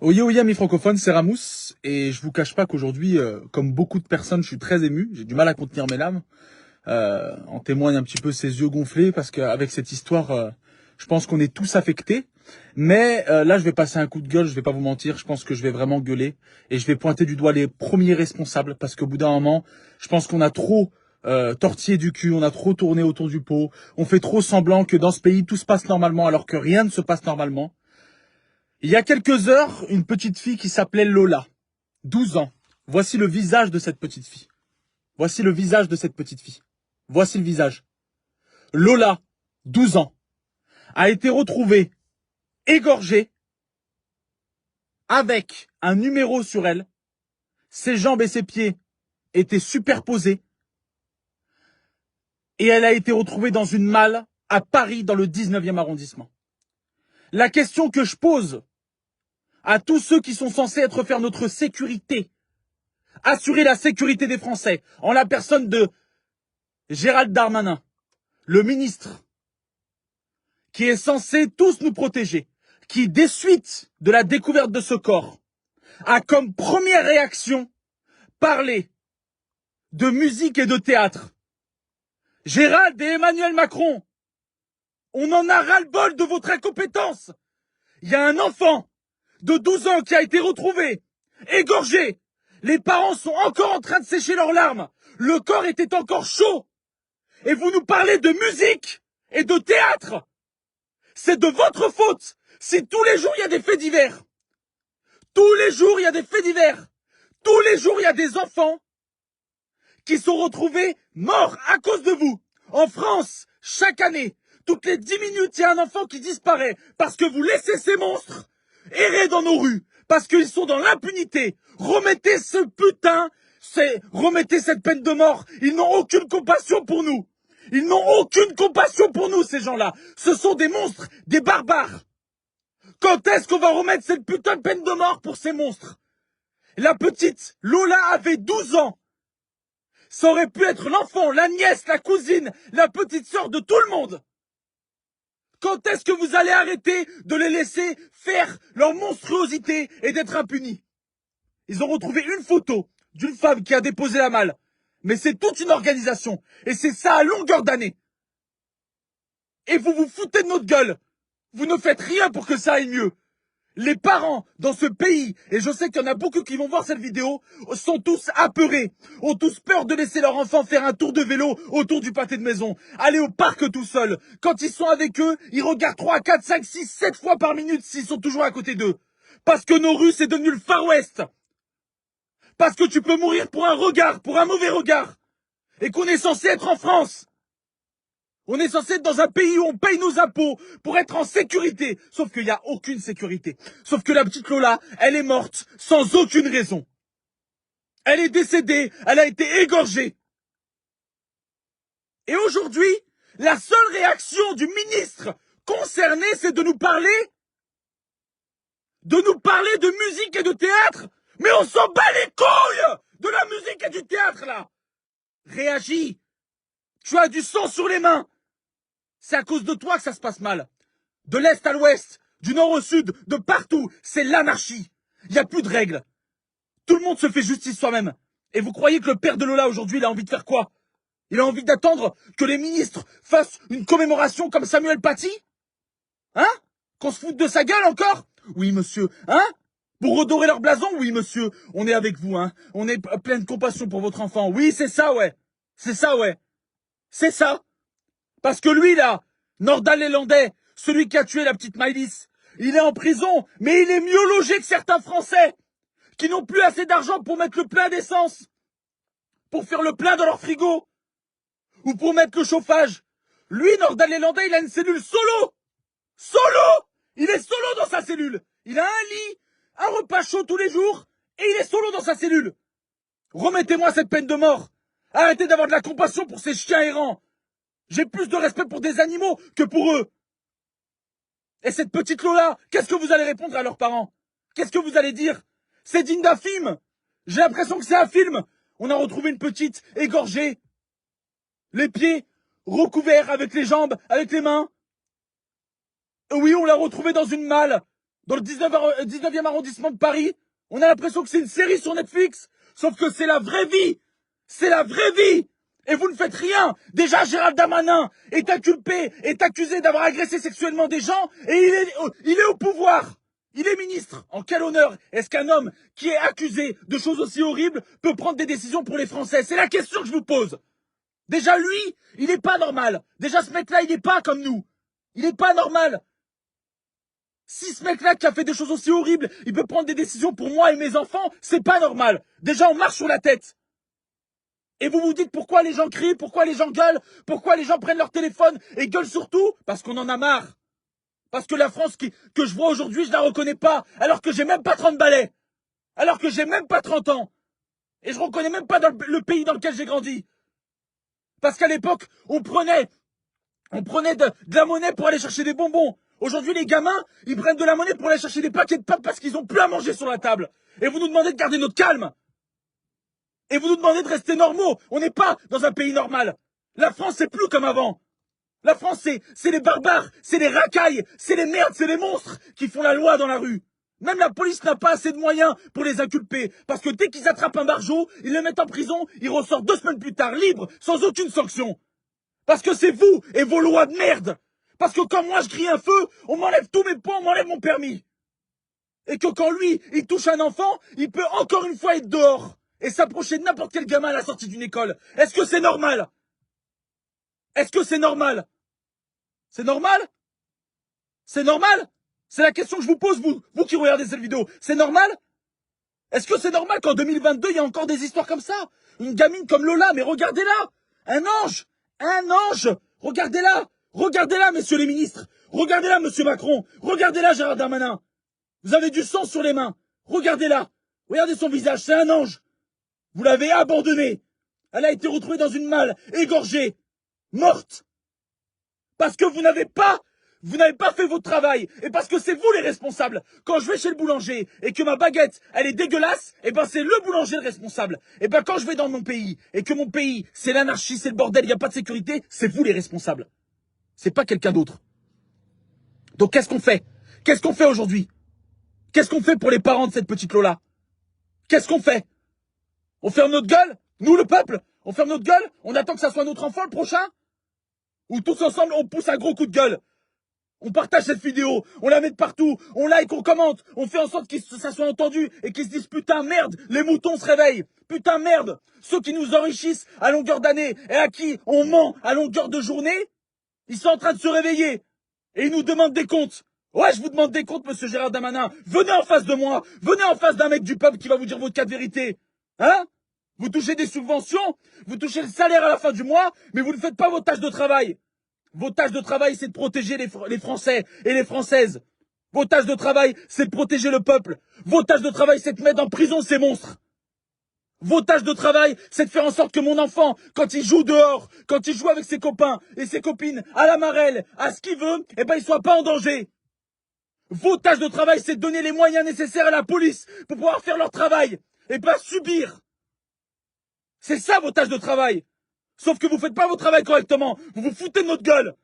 Oye oye amis francophones, c'est Ramous et je vous cache pas qu'aujourd'hui, comme beaucoup de personnes, je suis très ému. J'ai du mal à contenir mes larmes. En témoigne un petit peu ses yeux gonflés parce qu'avec cette histoire, je pense qu'on est tous affectés. Mais là, je vais passer un coup de gueule. Je vais pas vous mentir. Je pense que je vais vraiment gueuler et je vais pointer du doigt les premiers responsables parce qu'au bout d'un moment, je pense qu'on a trop tortillé du cul, on a trop tourné autour du pot. On fait trop semblant que dans ce pays tout se passe normalement alors que rien ne se passe normalement. Il y a quelques heures, une petite fille qui s'appelait Lola, 12 ans. Voici le visage de cette petite fille. Voici le visage de cette petite fille. Voici le visage. Lola, 12 ans, a été retrouvée égorgée avec un numéro sur elle. Ses jambes et ses pieds étaient superposés. Et elle a été retrouvée dans une malle à Paris, dans le 19e arrondissement. La question que je pose à tous ceux qui sont censés faire notre sécurité, assurer la sécurité des Français, en la personne de Gérald Darmanin, le ministre, qui est censé tous nous protéger, qui, des suites de la découverte de ce corps, a comme première réaction parlé de musique et de théâtre. Gérald et Emmanuel Macron, on en a ras-le-bol de votre incompétence. Il y a un enfant de 12 ans qui a été retrouvé, égorgé. Les parents sont encore en train de sécher leurs larmes. Le corps était encore chaud. Et vous nous parlez de musique et de théâtre. C'est de votre faute si tous les jours il y a des faits divers. Tous les jours il y a des faits divers. Tous les jours il y a des enfants qui sont retrouvés morts à cause de vous. En France, chaque année, toutes les 10 minutes, il y a un enfant qui disparaît parce que vous laissez ces monstres errer dans nos rues, parce qu'ils sont dans l'impunité. Remettez remettez cette peine de mort. Ils n'ont aucune compassion pour nous. Ils n'ont aucune compassion pour nous, ces gens-là. Ce sont des monstres, des barbares. Quand est-ce qu'on va remettre cette putain de peine de mort pour ces monstres? La petite Lola avait 12 ans. Ça aurait pu être l'enfant, la nièce, la cousine, la petite sœur de tout le monde. Quand est-ce que vous allez arrêter de les laisser faire leur monstruosité et d'être impunis? Ils ont retrouvé une photo d'une femme qui a déposé la malle. Mais c'est toute une organisation. Et c'est ça à longueur d'année. Et vous vous foutez de notre gueule. Vous ne faites rien pour que ça aille mieux. Les parents dans ce pays, et je sais qu'il y en a beaucoup qui vont voir cette vidéo, sont tous apeurés, ont tous peur de laisser leur enfant faire un tour de vélo autour du pâté de maison, aller au parc tout seul. Quand ils sont avec eux, ils regardent 3, 4, 5, 6, 7 fois par minute s'ils sont toujours à côté d'eux. Parce que nos rues, c'est devenu le Far West. Parce que tu peux mourir pour un regard, pour un mauvais regard. Et qu'on est censé être en France. On est censé être dans un pays où on paye nos impôts pour être en sécurité. Sauf qu'il n'y a aucune sécurité. Sauf que la petite Lola, elle est morte sans aucune raison. Elle est décédée, elle a été égorgée. Et aujourd'hui, la seule réaction du ministre concerné, c'est de nous parler de musique et de théâtre. Mais on s'en bat les couilles de la musique et du théâtre, là. Réagis. Tu as du sang sur les mains. C'est à cause de toi que ça se passe mal. De l'Est à l'Ouest, du Nord au Sud, de partout, c'est l'anarchie. Il n'y a plus de règles. Tout le monde se fait justice soi-même. Et vous croyez que le père de Lola aujourd'hui, il a envie de faire quoi? Il a envie d'attendre que les ministres fassent une commémoration comme Samuel Paty? Hein? Qu'on se foute de sa gueule encore? Oui, monsieur. Hein? Pour redorer leur blason? Oui, monsieur. On est avec vous, hein. On est plein de compassion pour votre enfant. Oui, c'est ça, ouais. C'est ça, ouais. C'est ça. Parce que lui, là, Nordal-Lélandais, celui qui a tué la petite Maïlis, il est en prison, mais il est mieux logé que certains Français qui n'ont plus assez d'argent pour mettre le plein d'essence, pour faire le plein dans leur frigo, ou pour mettre le chauffage. Lui, Nordal-Lélandais, il a une cellule solo. Solo! Il est solo dans sa cellule. Il a un lit, un repas chaud tous les jours, et il est solo dans sa cellule. Remettez-moi cette peine de mort. Arrêtez d'avoir de la compassion pour ces chiens errants. J'ai plus de respect pour des animaux que pour eux. Et cette petite Lola, qu'est-ce que vous allez répondre à leurs parents? Qu'est-ce que vous allez dire? C'est digne d'un film. J'ai l'impression que c'est un film. On a retrouvé une petite égorgée. Les pieds recouverts avec les jambes, avec les mains. Oui, on l'a retrouvée dans une malle. dans le 19e arrondissement de Paris. On a l'impression que c'est une série sur Netflix. Sauf que c'est la vraie vie. C'est la vraie vie. Et vous ne faites rien. Déjà, Gérald Darmanin est inculpé, est accusé d'avoir agressé sexuellement des gens et il est au pouvoir. Il est ministre. En quel honneur est-ce qu'un homme qui est accusé de choses aussi horribles peut prendre des décisions pour les Français? C'est la question que je vous pose. Déjà, lui, il n'est pas normal. Déjà, ce mec-là, il n'est pas comme nous. Il n'est pas normal. Si ce mec-là qui a fait des choses aussi horribles, il peut prendre des décisions pour moi et mes enfants, c'est pas normal. Déjà, on marche sur la tête. Et vous vous dites pourquoi les gens crient, pourquoi les gens gueulent, pourquoi les gens prennent leur téléphone et gueulent surtout? Parce qu'on en a marre. Parce que la France que je vois aujourd'hui, je la reconnais pas. Alors que j'ai même pas 30 balais. Alors que j'ai même pas 30 ans. Et je reconnais même pas le pays dans lequel j'ai grandi. Parce qu'à l'époque, on prenait de la monnaie pour aller chercher des bonbons. Aujourd'hui, les gamins, ils prennent de la monnaie pour aller chercher des paquets de pâtes parce qu'ils ont plus à manger sur la table. Et vous nous demandez de garder notre calme. Et vous nous demandez de rester normaux. On n'est pas dans un pays normal. La France, c'est plus comme avant. La France, c'est les barbares, c'est les racailles, c'est les merdes, c'est les monstres qui font la loi dans la rue. Même la police n'a pas assez de moyens pour les inculper. Parce que dès qu'ils attrapent un barjot, ils le mettent en prison, ils ressortent 2 semaines plus tard, libres, sans aucune sanction. Parce que c'est vous et vos lois de merde. Parce que quand moi je crie un feu, on m'enlève tous mes points, on m'enlève mon permis. Et que quand lui, il touche un enfant, il peut encore une fois être dehors. Et s'approcher de n'importe quel gamin à la sortie d'une école. Est-ce que c'est normal? Est-ce que c'est normal? C'est normal? C'est normal? C'est la question que je vous pose, vous qui regardez cette vidéo. C'est normal? Est-ce que c'est normal qu'en 2022, il y a encore des histoires comme ça? Une gamine comme Lola, mais regardez-la! Un ange! Un ange! Regardez-la! Regardez-la, messieurs les ministres! Regardez-la, monsieur Macron! Regardez-la, Gérard Darmanin! Vous avez du sang sur les mains! Regardez-la! Regardez son visage, c'est un ange! Vous l'avez abandonnée! Elle a été retrouvée dans une malle, égorgée, morte! Parce que vous n'avez pas fait votre travail. Et parce que c'est vous les responsables. Quand je vais chez le boulanger et que ma baguette, elle est dégueulasse, et ben c'est le boulanger le responsable. Et ben quand je vais dans mon pays et que mon pays, c'est l'anarchie, c'est le bordel, il n'y a pas de sécurité, c'est vous les responsables. C'est pas quelqu'un d'autre. Donc qu'est-ce qu'on fait? Qu'est-ce qu'on fait aujourd'hui? Qu'est-ce qu'on fait pour les parents de cette petite Lola? Qu'est-ce qu'on fait? On ferme notre gueule? Nous, le peuple? On ferme notre gueule? On attend que ça soit notre enfant le prochain? Ou tous ensemble, on pousse un gros coup de gueule? On partage cette vidéo, on la met de partout, on like, on commente, on fait en sorte que ça soit entendu et qu'ils se disent putain merde, les moutons se réveillent, putain merde, ceux qui nous enrichissent à longueur d'année et à qui on ment à longueur de journée, ils sont en train de se réveiller et ils nous demandent des comptes. Ouais, je vous demande des comptes, monsieur Gérard Darmanin, venez en face de moi, venez en face d'un mec du peuple qui va vous dire votre cas de vérité. Hein? Vous touchez des subventions, vous touchez le salaire à la fin du mois, mais vous ne faites pas vos tâches de travail. Vos tâches de travail, c'est de protéger les Français et les Françaises. Vos tâches de travail, c'est de protéger le peuple. Vos tâches de travail, c'est de mettre en prison ces monstres. Vos tâches de travail, c'est de faire en sorte que mon enfant, quand il joue dehors, quand il joue avec ses copains et ses copines, à la marelle, à ce qu'il veut, eh ben, il soit pas en danger. Vos tâches de travail, c'est de donner les moyens nécessaires à la police pour pouvoir faire leur travail et pas subir. C'est ça vos tâches de travail. Sauf que vous faites pas votre travail correctement. Vous vous foutez de notre gueule.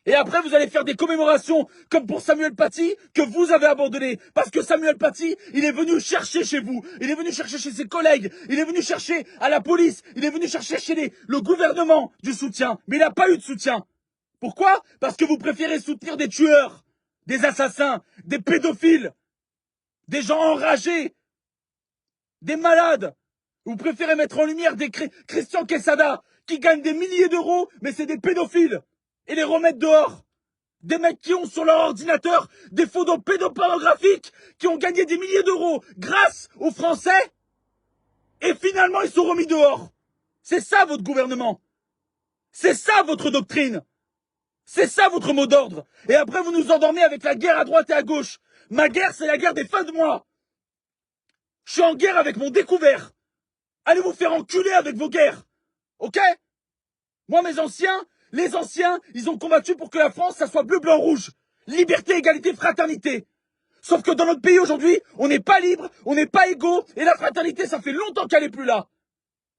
Et après, vous allez faire des commémorations comme pour Samuel Paty que vous avez abandonné. Parce que Samuel Paty, il est venu chercher chez vous. Il est venu chercher chez ses collègues. Il est venu chercher à la police. Il est venu chercher chez le gouvernement du soutien. Mais il n'a pas eu de soutien. Pourquoi? Parce que vous préférez soutenir des tueurs, des assassins, des pédophiles, des gens enragés, des malades. Vous préférez mettre en lumière des Christian Quesada qui gagnent des milliers d'euros, mais c'est des pédophiles, et les remettre dehors. Des mecs qui ont sur leur ordinateur des photos pédopornographiques, qui ont gagné des milliers d'euros grâce aux Français, et finalement ils sont remis dehors. C'est ça votre gouvernement. C'est ça votre doctrine. C'est ça votre mot d'ordre. Et après vous nous endormez avec la guerre à droite et à gauche. Ma guerre, c'est la guerre des fins de mois. Je suis en guerre avec mon découvert. Allez vous faire enculer avec vos guerres. Ok? Moi, les anciens, ils ont combattu pour que la France, ça soit bleu, blanc, rouge. Liberté, égalité, fraternité. Sauf que dans notre pays aujourd'hui, on n'est pas libre, on n'est pas égaux, et la fraternité, ça fait longtemps qu'elle est plus là.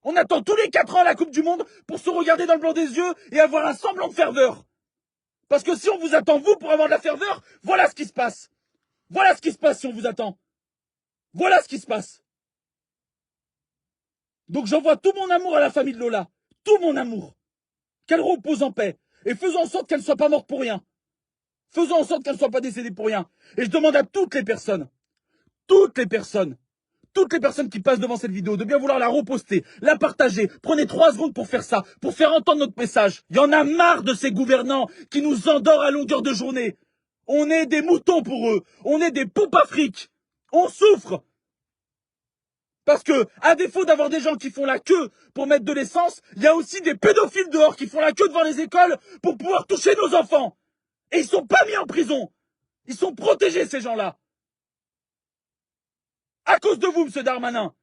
On attend tous les 4 ans la Coupe du Monde pour se regarder dans le blanc des yeux et avoir un semblant de ferveur. Parce que si on vous attend, vous, pour avoir de la ferveur, voilà ce qui se passe. Voilà ce qui se passe si on vous attend. Voilà ce qui se passe. Donc j'envoie tout mon amour à la famille de Lola. Tout mon amour. Qu'elle repose en paix. Et faisons en sorte qu'elle ne soit pas morte pour rien. Faisons en sorte qu'elle ne soit pas décédée pour rien. Et je demande à toutes les personnes qui passent devant cette vidéo de bien vouloir la reposter, la partager. Prenez 3 secondes pour faire ça, pour faire entendre notre message. Il y en a marre de ces gouvernants qui nous endorment à longueur de journée. On est des moutons pour eux. On est des poupes afriques. On souffre. Parce que, à défaut d'avoir des gens qui font la queue pour mettre de l'essence, il y a aussi des pédophiles dehors qui font la queue devant les écoles pour pouvoir toucher nos enfants. Et ils sont pas mis en prison. Ils sont protégés, ces gens-là. À cause de vous, monsieur Darmanin.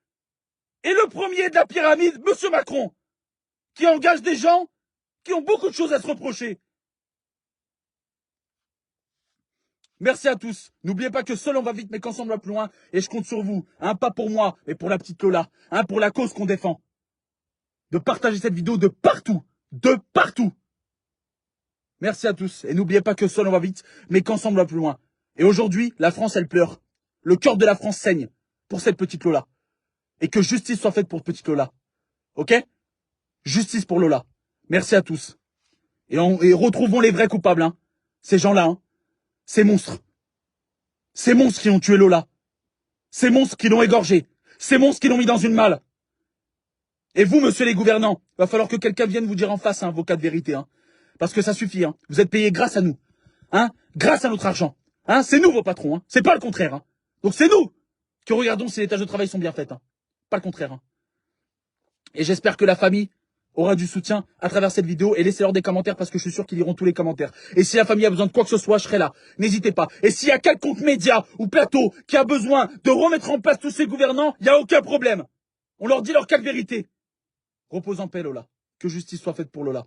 Et le premier de la pyramide, monsieur Macron, qui engage des gens qui ont beaucoup de choses à se reprocher. Merci à tous. N'oubliez pas que seul on va vite, mais qu'ensemble on va plus loin. Et je compte sur vous. Pas pour moi, mais pour la petite Lola. Pour la cause qu'on défend. De partager cette vidéo de partout. De partout. Merci à tous. Et n'oubliez pas que seul on va vite, mais qu'ensemble on va plus loin. Et aujourd'hui, la France, elle pleure. Le cœur de la France saigne pour cette petite Lola. Et que justice soit faite pour petite Lola. Ok? Justice pour Lola. Merci à tous. Et retrouvons les vrais coupables. Ces gens-là. Ces monstres. Ces monstres qui ont tué Lola. Ces monstres qui l'ont égorgé. Ces monstres qui l'ont mis dans une malle. Et vous, monsieur les gouvernants, va falloir que quelqu'un vienne vous dire en face vos cas de vérité. Parce que ça suffit. Vous êtes payés grâce à nous. Grâce à notre argent. C'est nous vos patrons. C'est pas le contraire. Donc c'est nous qui regardons si les tâches de travail sont bien faites. Pas le contraire. Et j'espère que la famille aura du soutien à travers cette vidéo. Et laissez-leur des commentaires parce que je suis sûr qu'ils liront tous les commentaires. Et si la famille a besoin de quoi que ce soit, je serai là. N'hésitez pas. Et s'il y a quelconque média ou plateau qui a besoin de remettre en place tous ces gouvernants, il n'y a aucun problème. On leur dit leur cas de vérité. Repose en paix, Lola. Que justice soit faite pour Lola.